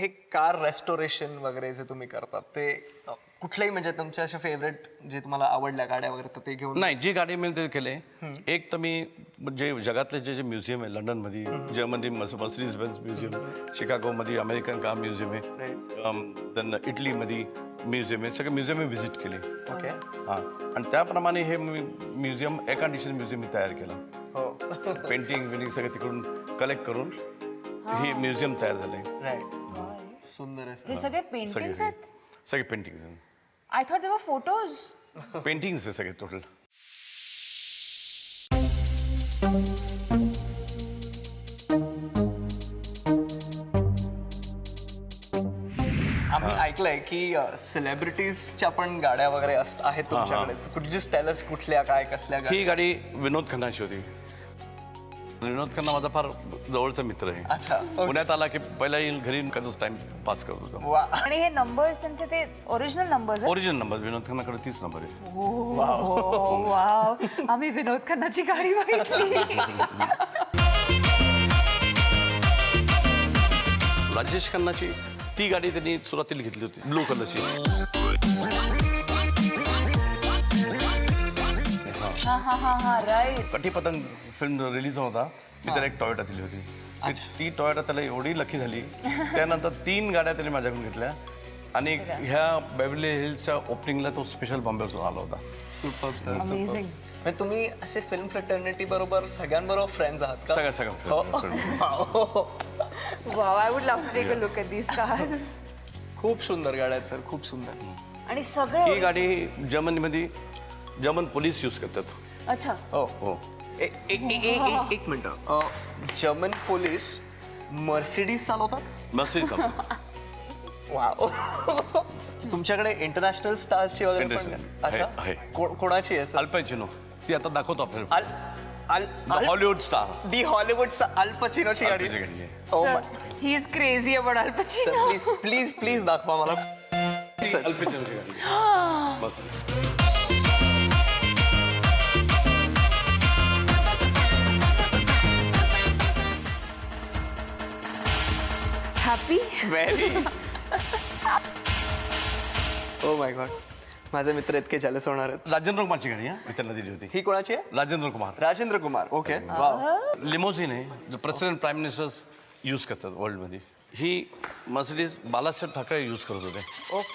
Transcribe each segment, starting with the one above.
हे car restoration वगैरे जे तुम्ही करतात ते कुठलेही म्हणजे तुमच्या अशा फेवरेट जे तुम्हाला आवडल्या गाड्या वगैरे तर ते घेऊन नाही, जी गाडी मी ते केले एक तर मी जे जगातले जे जे म्युझियम आहे लंडनमध्ये, जर्मनी मर्सिडीज बेन्झ म्युझियम, शिकागोमध्ये अमेरिकन कार म्युझियम आहे, देन इटलीमध्ये म्युझियम आहे, सगळे म्युझियम मी व्हिजिट केले. ओके. हां, आणि त्याप्रमाणे हे म्युझियम एअर कंडिशन म्युझियम मी तयार केलं. हो. पेंटिंग विनिंग सगळं तिकडून कलेक्ट करून हे म्युझियम तयार झालंय. राईट. सुंदर आहे हे सगळे पेंटिंग्स आहेत. सगळे पेंटिंग्स आय थॉट दे वर फोटोज. पेंटिंग्स आहे सगळे टोटल. आम्ही ऐकलंय की सेलिब्रिटीजच्या पण गाड्या वगैरे आहेत तुमच्याकडे. कुड यू जस्ट टेल अस कुठल्या काय कसल्या ही गाडी विनोद खन्नाची होती. विनोद खन्ना माझा फार जवळचा मित्र आहे. अच्छा. पुण्यात आला की पहिला येईल घरी कधीच टाइम पास करत होतो. वा. आणि हे नंबर्स त्यांचे ते ओरिजिनल नंबर्स आहेत. ओरिजिनल नंबर विनोद खन्नाकडे 30 नंबर आहे. वाव. आम्ही विनोद खन्नाची गाडी बघितली. राजेश खन्नाची ती गाडी त्यांनी सुरुवातीला घेतली होती ब्लू कलरची. राईट. कटी पतंग फिल्म रिलीज होता, मी त्याला एक टॉयोटा दिली होती. ती टॉयोटा त्याला एवढी लकी झाली. त्यानंतर 3 गाड्या त्याने माझ्याकडून घेतल्या आणि ह्या बेव्हर्ली हिल्सच्या ओपनिंगला तो स्पेशल बॉम्बेवरून आला होता. Super sir. अमेझिंग. म्हणजे तुम्ही असे फिल्म फ्रेटर्निटी बरोबर सगळ्यांबरोबर फ्रेंड्स आहात का? सगळं wow. I would love to take a look at these cars. खूप सुंदर गाड्या आहेत सर, खूप सुंदर. आणि सगळे ही गाडी जर्मनीमध्ये जर्मन पोलीस यूज करतात. अच्छा. हो. हो. एक मिनिट. जर्मन पोलीस मर्सिडीज चालवतात? Mercedes wow. तुमच्याकडे इंटरनॅशनल स्टार्सची वगैरे पण International. अच्छा आहे. कोणाची आहे सर? अल पॅचिनो ती आता दाखवतो आपल्याला. Hollywood star the Hollywood Al पचिनोची गाडी. Oh he is crazy about Al Pacino. Please please please दाखवा मला. अल पॅचिनोची गाडी. बस. Happy. Very. Oh my God. माझे मित्र इतके जेलस होणार आहेत. राजेंद्र कुमारची गाडी मी त्यांना दिली होती. ही कोणाची आहे? Rajendra Kumar. Rajendra Kumar. Okay. Wow. Limousine आहे जो प्रेसिडेंट प्राईम मिनिस्टर्स यूज करतात वर्ल्डमध्ये. ही मर्सिडीज बालासाहेब ठाकरे यूज करत होते.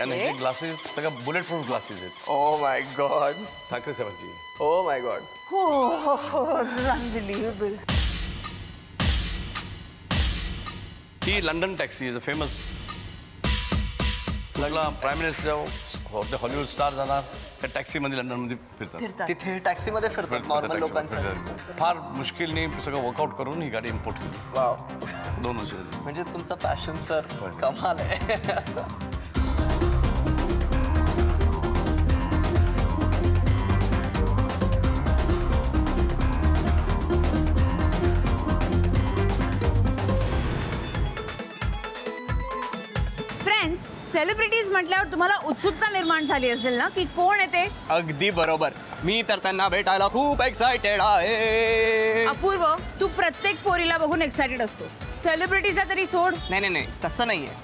आणि हे ग्लासेस सगळं बुलेट प्रूफ ग्लासेस आहेत. ओ माय गॉड. ठाकरे साहेबांची. Oh my God. हो. अनबिलिव्हेबल. ही London taxi is a famous. लागला प्राईम मिनिस्टर हॉलिवूड स्टार जाणार त्या टॅक्सीमध्ये लंडनमध्ये फिरतात. तिथे टॅक्सीमध्ये फिरतात नॉर्मल लोकांचं. फार मुश्किलने सगळं वर्कआउट करून ही गाडी इम्पोर्ट केली. वाव. 2 वर्ष झाली. म्हणजे तुमचा पॅशन सर कमाल आहे. सेलिब्रिटीज म्हटल्यावर तुम्हाला उत्सुकता निर्माण झाली असेल ना की कोण येते. अगदी बरोबर. मी तर त्यांना भेटायला खूप एक्साइटेड आहे. अपूर्व, तू प्रत्येक पोरीला बघून एक्साइटेड असतोस. सेलिब्रिटीजला तरी सोड. नाही तसं नाहीये.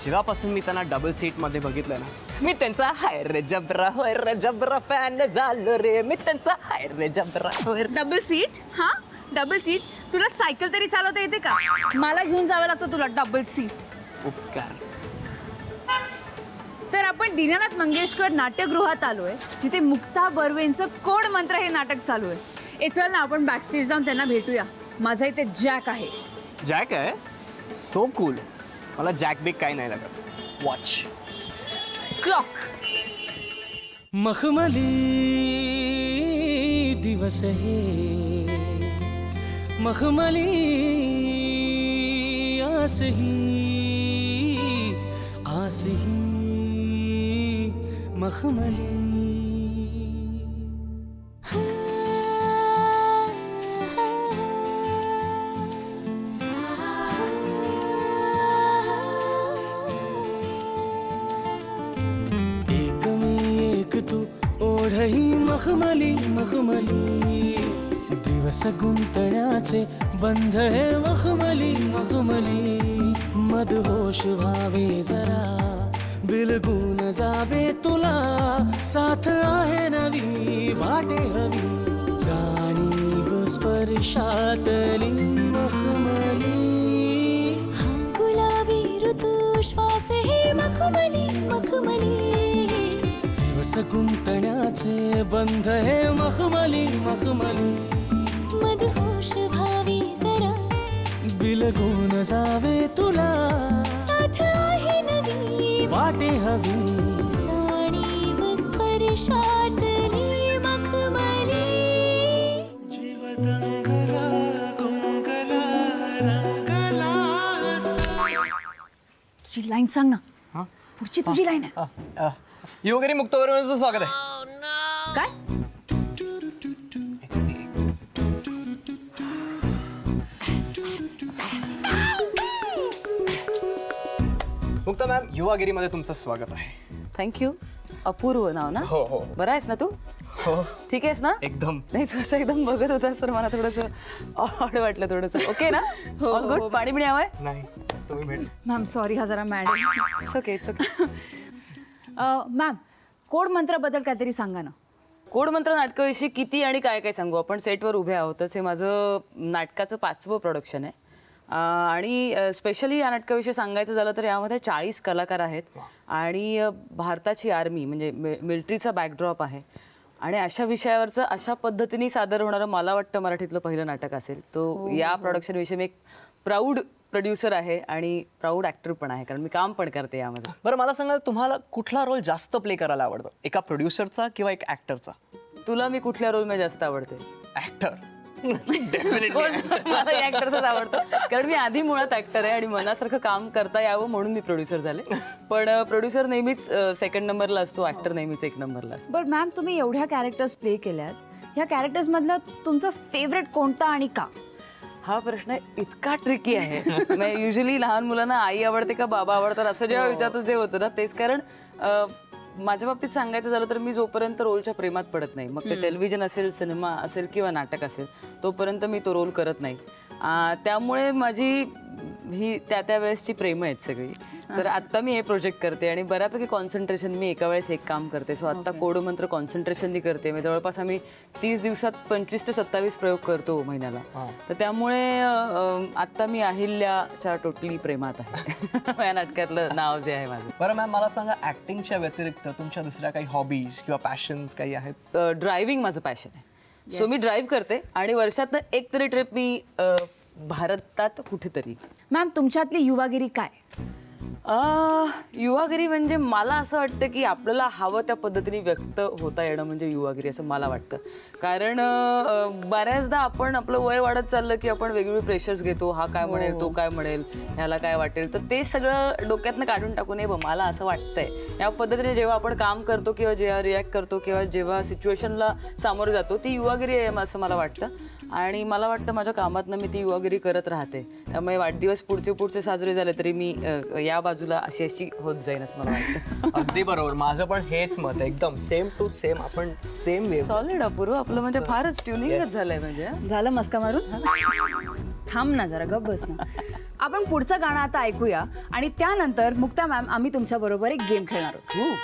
जेव्हापासून मी त्यांना डबल सीट मध्ये बघितलं ना, मी त्यांचा हाय रे जबरा फॅन झालो रे. मी त्यांचा हाय रे जबरा. Double seat? हा, डबल सीट. तुला सायकल तरी चालवता येते का? मला घेऊन जावं लागतं तुला डबल सीट. उपकार. तर आपण दीनानाथ मंगेशकर नाट्यगृहात आलोय, जिथे मुक्ता बर्वेंचं कोण मंत्र हे नाटक चालू आहे. चल ना आपण बॅकस्टेज जाऊन त्यांना भेटूया. माझा इथे जॅक आहे. जॅक आहे? So cool. मला जॅक बिग काही नाही लागत. वॉच. क्लॉक. मखमली दिवस है, मखमली आस ही मखमली. एक मी एक तू ओढही मखमली मखमली. दिवस गुंतण्याचे बंध हे मखमली मखमली. मदहोश व्हावे जरा बिलगून जावे तुला साथ आहे नवी वाटे हवी जाणीव स्पर्शातली मखमली गुलाबी ऋतू श्वास हे मखमली मखमली दिवस गुंतण्याचे बंध हे मखमली मखमली मदहोश व्हावी जरा बिलगून जावे तुला साथ आहे नवी वाटे हवी जाणीव स्पर्शातली मखमली तुझी लाईन सांग ना. पुढची तुझी लाईन आहे. युवकरी मुक्त बर्वेचं स्वागत आहे. काय? मुक्ता मॅम, युवागिरीमध्ये तुमचं स्वागत आहे. थँक्यू. अपूर्व नाव ना? हो हो बरं आहेस ना तू? हो ठीक आहेस ना? एकदम. नाही तू असं एकदम बघत होतास तर मला थोडंसं ऑड वाटलं थोडंसं. ओके ना? All good. पाणी बिणी हवंय? नाही तुम्ही भेट. मॅम सॉरी हा जरा मॅड आहे. It's okay it's okay. Ma'am code मंत्राबद्दल काहीतरी सांगा ना. कोड मंत्र नाटकाविषयी किती आणि काय काय सांगू. आपण सेटवर उभे आहोतच. हे माझं नाटकाचं 5वं प्रोडक्शन आहे आणि स्पेशली या नाटकाविषयी सांगायचं झालं तर यामध्ये 40 कलाकार आहेत आणि भारताची आर्मी म्हणजे मिलिटरीचा बॅकड्रॉप आहे आणि अशा विषयावरचं अशा पद्धतीने सादर होणारं मला वाटतं मराठीतलं पहिलं नाटक असेल. तो या प्रोडक्शनविषयी मी एक प्राऊड प्रोड्युसर आहे आणि प्राऊड ॲक्टर पण आहे कारण मी काम पण करते यामध्ये. बरं मला सांगा, तुम्हाला कुठला रोल जास्त प्ले करायला आवडतो, एका प्रोड्युसरचा किंवा एक ऍक्टरचा? तुला मी कुठल्या रोलमध्ये जास्त आवडते? ऍक्टर. मला ऍक्टरचाच आवडतं कारण मी आधी मुळात ऍक्टर आहे आणि मनासारखं काम करता यावं म्हणून मी प्रोड्युसर झाले. पण प्रोड्युसर नेहमीच सेकंड नंबरला असतो, ऍक्टर नेहमीच एक नंबरला असतो. बरं मॅम तुम्ही एवढ्या कॅरेक्टर्स प्ले केल्यात, ह्या कॅरेक्टर्समधलं तुमचं फेवरेट कोणता आणि का? हा प्रश्न इतका ट्रिकी आहे. युजली लहान मुलांना आई आवडते का बाबा आवडतात असं जेव्हा विचारतो जे होतं ना तेच. कारण माझ्या बाबतीत सांगायचं झालं तर मी जोपर्यंत रोलच्या प्रेमात पडत नाही, मग ते टेलिव्हिजन असेल, सिनेमा असेल किंवा नाटक असेल, तोपर्यंत मी तो रोल करत नाही. त्यामुळे माझी ही त्या वेळेसची प्रेम आहेत सगळी. तर आत्ता मी हे प्रोजेक्ट करते आणि बऱ्यापैकी कॉन्सन्ट्रेशन मी एका वेळेस एक काम करते. सो आत्ता कोडमंत्र कॉन्सन्ट्रेशननी करते. म्हणजे जवळपास आम्ही 30 दिवसात 25 ते 27 प्रयोग करतो महिन्याला. तर त्यामुळे आत्ता मी अहिल्याच्या टोटली प्रेमात आहे. या नाटकातलं नाव जे आहे माझं. बरं मॅम मला सांगा, ऍक्टिंगच्या व्यतिरिक्त तुमच्या दुसऱ्या काही हॉबीज किंवा पॅशन्स काही आहेत? ड्रायव्हिंग माझं पॅशन आहे. सो मी ड्राईव्ह करते आणि वर्षातनं एक तरी ट्रिप मी भारतात कुठेतरी. मॅम तुमच्यातली युवागिरी काय? युवागिरी म्हणजे मला असं वाटतं की आपल्याला हवं त्या पद्धतीने व्यक्त होता येणं म्हणजे युवागिरी असं मला वाटतं. कारण बऱ्याचदा आपण आपलं वय वाढत चाललं की आपण वेगवेगळे प्रेशर्स घेतो. हा काय म्हणेल, तो काय म्हणेल, ह्याला काय वाटेल. तर ते सगळं डोक्यातनं काढून टाकू नये. मला असं वाटतंय या पद्धतीने जेव्हा आपण काम करतो किंवा जेव्हा रिॲक्ट करतो किंवा जेव्हा सिच्युएशनला सामोरं जातो ती युवागिरी आहे असं मला वाटतं. आणि मला वाटतं माझ्या कामातनं मी ती युवागिरी करत राहते. त्यामुळे वाढदिवस पुढचे साजरे झाले तरी मी या बाजूला अशी होत जाईन असं मला वाटतं. अगदी बरोबर, माझं पण हेच मत आहे. एकदम सेम टू सेम, आपण सेम वे. सॉलिड अपूर्व आपलं म्हणजे फारच ट्युनिंगच झालंय. म्हणजे झालं मस्का मारून? थांब ना जरा, गप्प बस ना. आपण पुढचं गाणं आता ऐकूया आणि त्यानंतर मुक्ता मॅम आम्ही तुमच्या बरोबर एक गेम खेळणार आहोत.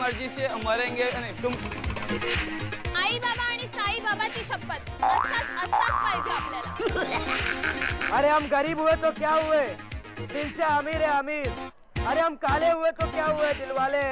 मर्जी से मरेंगे नहीं तुम. आई बाबा आणि साई बाबाची शपथ, असाच पाहिजे आपल्याला. अरे हम गरीब हुए तो क्या हुए, दिल से अमीर है अमीर. अरे हम काले हुए तो क्या हुए, दिल वाले.